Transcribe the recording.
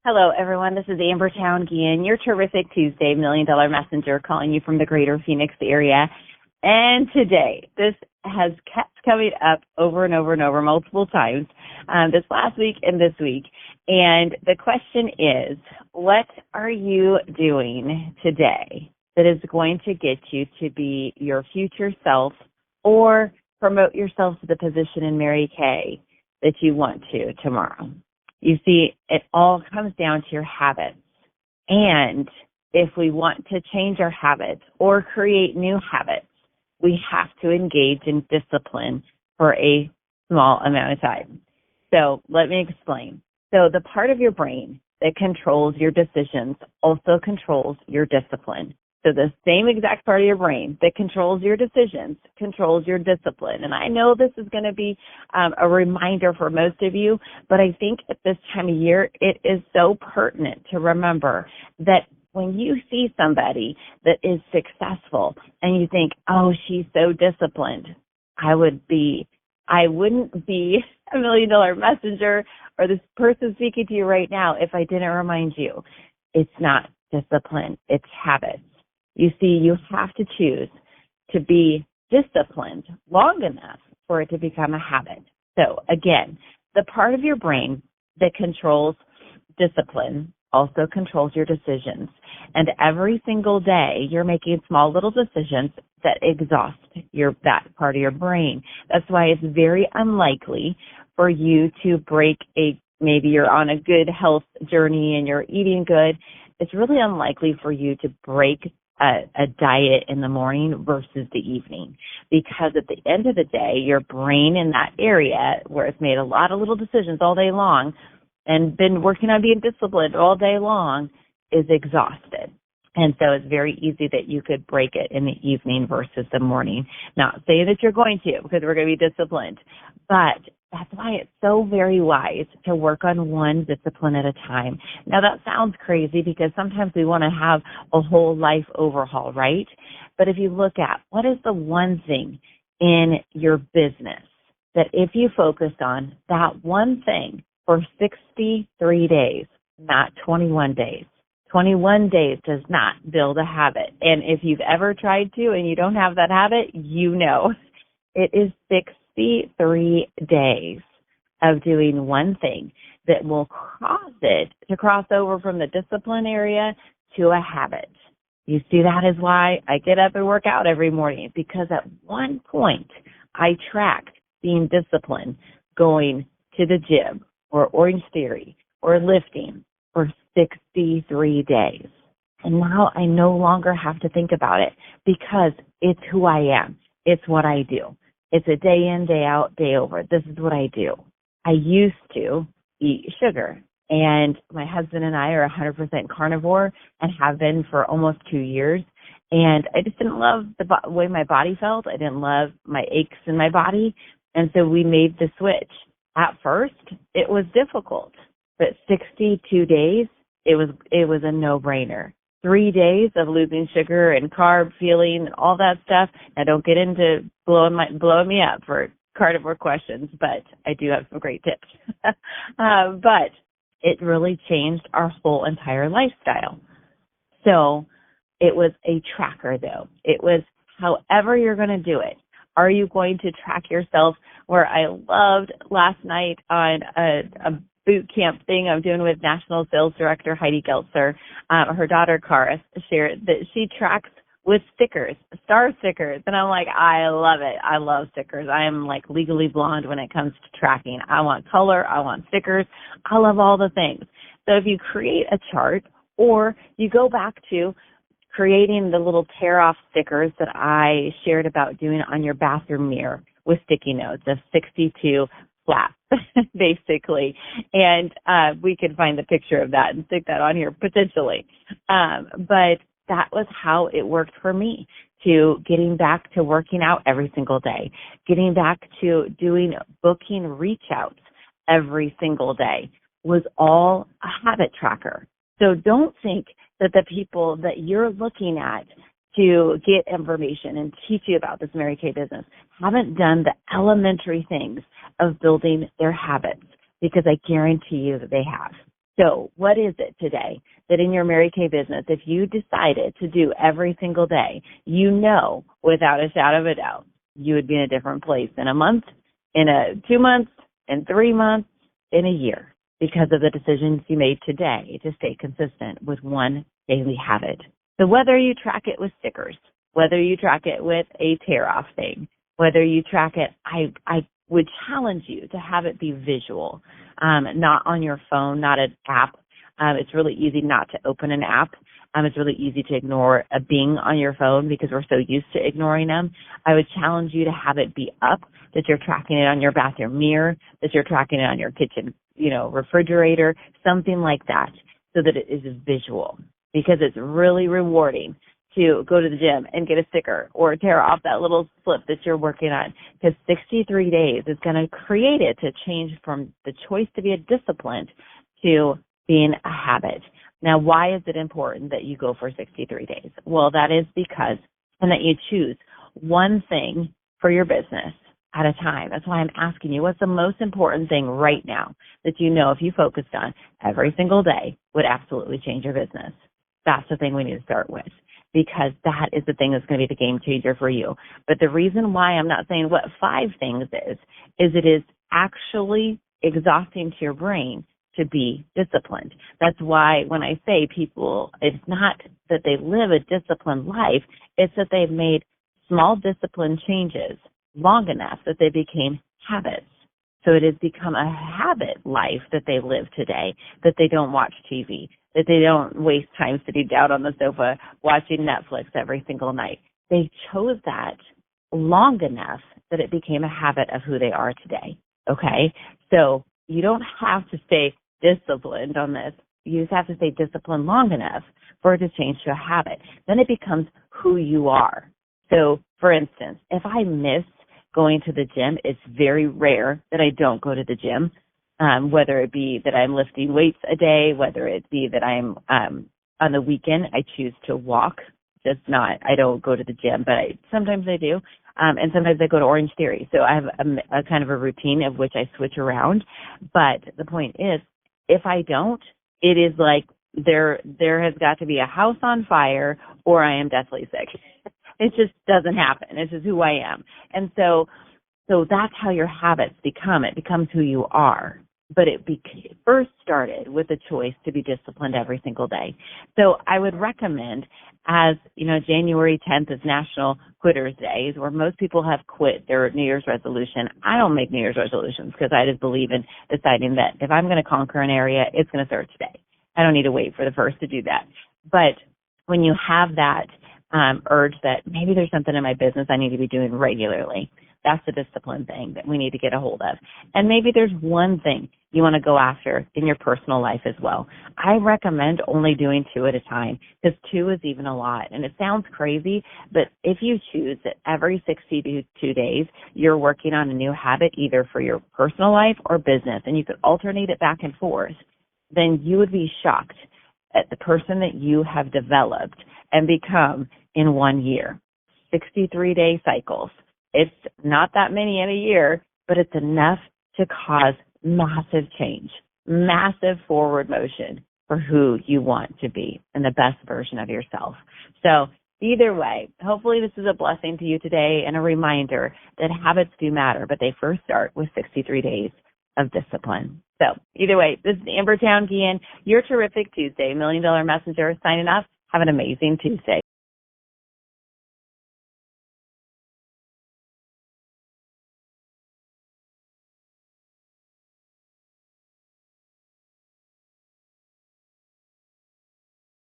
Hello, everyone. This is Amber Town-Gian, your terrific Tuesday $1 Million Messenger, calling you from the greater Phoenix area. And today, this has kept coming up over and over and over multiple times, this last week and this week. And the question is, what are you doing today that is going to get you to be your future self or promote yourself to the position in Mary Kay that you want to tomorrow? You see, it all comes down to your habits. And if we want to change our habits or create new habits, we have to engage in discipline for a small amount of time. So let me explain. So the part of your brain that controls your decisions also controls your discipline. So the same exact part of your brain that controls your decisions controls your discipline. And I know this is going to be a reminder for most of you, but I think at this time of year, it is so pertinent to remember that when you see somebody that is successful and you think, oh, she's so disciplined, I wouldn't be $1 million messenger or this person speaking to you right now if I didn't remind you. It's not discipline, it's habits. You see, you have to choose to be disciplined long enough for it to become a habit. So again, the part of your brain that controls discipline also controls your decisions. And every single day, you're making small little decisions that exhaust that part of your brain. That's why it's very unlikely for you to break maybe you're on a good health journey and you're eating good. It's really unlikely for you to break a diet in the morning versus the evening, because at the end of the day, your brain in that area where it's made a lot of little decisions all day long and been working on being disciplined all day long is exhausted. And so it's very easy that you could break it in the evening versus the morning. Not saying that you're going to, because we're going to be disciplined, but that's why it's so very wise to work on one discipline at a time. Now, that sounds crazy because sometimes we want to have a whole life overhaul, right? But if you look at what is the one thing in your business that if you focused on that one thing for 63 days, not 21 days, 21 days does not build a habit. And if you've ever tried to and you don't have that habit, you know it is 63 days of doing one thing that will cause it to cross over from the discipline area to a habit. You see, that is why I get up and work out every morning, because at one point I tracked being disciplined, going to the gym or Orange Theory or lifting for 63 days. And now I no longer have to think about it because it's who I am. It's what I do. It's a day in, day out, day over. This is what I do. I used to eat sugar, and my husband and I are 100% carnivore and have been for almost 2 years. And I just didn't love the way my body felt. I didn't love my aches in my body. And so we made the switch. At first, it was difficult, but 62 days, it was a no-brainer. 3 days of losing sugar and carb feeling and all that stuff. Now, don't get into blowing me up for carnivore questions, but I do have some great tips. But it really changed our whole entire lifestyle. So it was a tracker, though. It was however you're going to do it. Are you going to track yourself? Where I loved last night on a boot camp thing I'm doing with National Sales Director Heidi Geltzer, her daughter Cara shared that she tracks with stickers, star stickers. And I'm like, I love it. I love stickers. I am like legally blonde when it comes to tracking. I want color. I want stickers. I love all the things. So if you create a chart, or you go back to creating the little tear-off stickers that I shared about doing on your bathroom mirror with sticky notes of 62 flaps, basically. And we could find the picture of that and stick that on here potentially. But that was how it worked for me, to getting back to working out every single day, getting back to booking reach outs every single day was all a habit tracker. So don't think that the people that you're looking at to get information and teach you about this Mary Kay business haven't done the elementary things of building their habits, because I guarantee you that they have. So what is it today that in your Mary Kay business, if you decided to do every single day, you know without a shadow of a doubt, you would be in a different place in a month, in 2 months, in 3 months, in a year, because of the decisions you made today to stay consistent with one daily habit. So whether you track it with stickers, whether you track it with a tear-off thing, whether you track it, I would challenge you to have it be visual, not on your phone, not an app. It's really easy not to open an app. It's really easy to ignore a Bing on your phone because we're so used to ignoring them. I would challenge you to have it be up, that you're tracking it on your bathroom mirror, that you're tracking it on your kitchen, refrigerator, something like that, so that it is visual, because it's really rewarding to go to the gym and get a sticker or tear off that little slip that you're working on, because 63 days is going to create it to change from the choice to be a discipline to being a habit. Now, why is it important that you go for 63 days? Well, that is because, and that you choose one thing for your business at a time. That's why I'm asking you, what's the most important thing right now that you know if you focused on every single day would absolutely change your business? That's the thing we need to start with, because that is the thing that's going to be the game changer for you. But the reason why I'm not saying what 5 things is it is actually exhausting to your brain to be disciplined. That's why when I say people, it's not that they live a disciplined life, it's that they've made small discipline changes long enough that they became habits. So it has become a habit life that they live today, that they don't watch TV, that they don't waste time sitting down on the sofa watching Netflix every single night. They chose that long enough that it became a habit of who they are today. Okay? So you don't have to stay disciplined on this. You just have to stay disciplined long enough for it to change to a habit. Then it becomes who you are. So, for instance, if I miss going to the gym, it's very rare that I don't go to the gym, whether it be that I'm lifting weights a day, whether it be that I'm on the weekend, I choose to walk. I don't go to the gym, but sometimes I do. And sometimes I go to Orange Theory. So I have a kind of a routine of which I switch around. But the point is, if I don't, it is like there has got to be a house on fire or I am deathly sick. It just doesn't happen. It's just who I am. And so that's how your habits become. It becomes who you are. But it first started with a choice to be disciplined every single day. So I would recommend, as January 10th is National Quitters Day, where most people have quit their New Year's resolution. I don't make New Year's resolutions because I just believe in deciding that if I'm going to conquer an area, it's going to start today. I don't need to wait for the first to do that. But when you have that urge that maybe there's something in my business I need to be doing regularly, that's the discipline thing that we need to get a hold of. And maybe there's one thing you want to go after in your personal life as well. I recommend only doing 2 at a time, because 2 is even a lot. And it sounds crazy, but if you choose that every 62 days you're working on a new habit, either for your personal life or business, and you could alternate it back and forth, then you would be shocked at the person that you have developed and become in 1 year. 63-day cycles. It's not that many in a year, but it's enough to cause massive change, massive forward motion for who you want to be and the best version of yourself. So either way, hopefully this is a blessing to you today and a reminder that habits do matter, but they first start with 63 days of discipline. So either way, this is Amber Town-Guillen, your terrific Tuesday $1 Million Messenger signing off. Have an amazing Tuesday.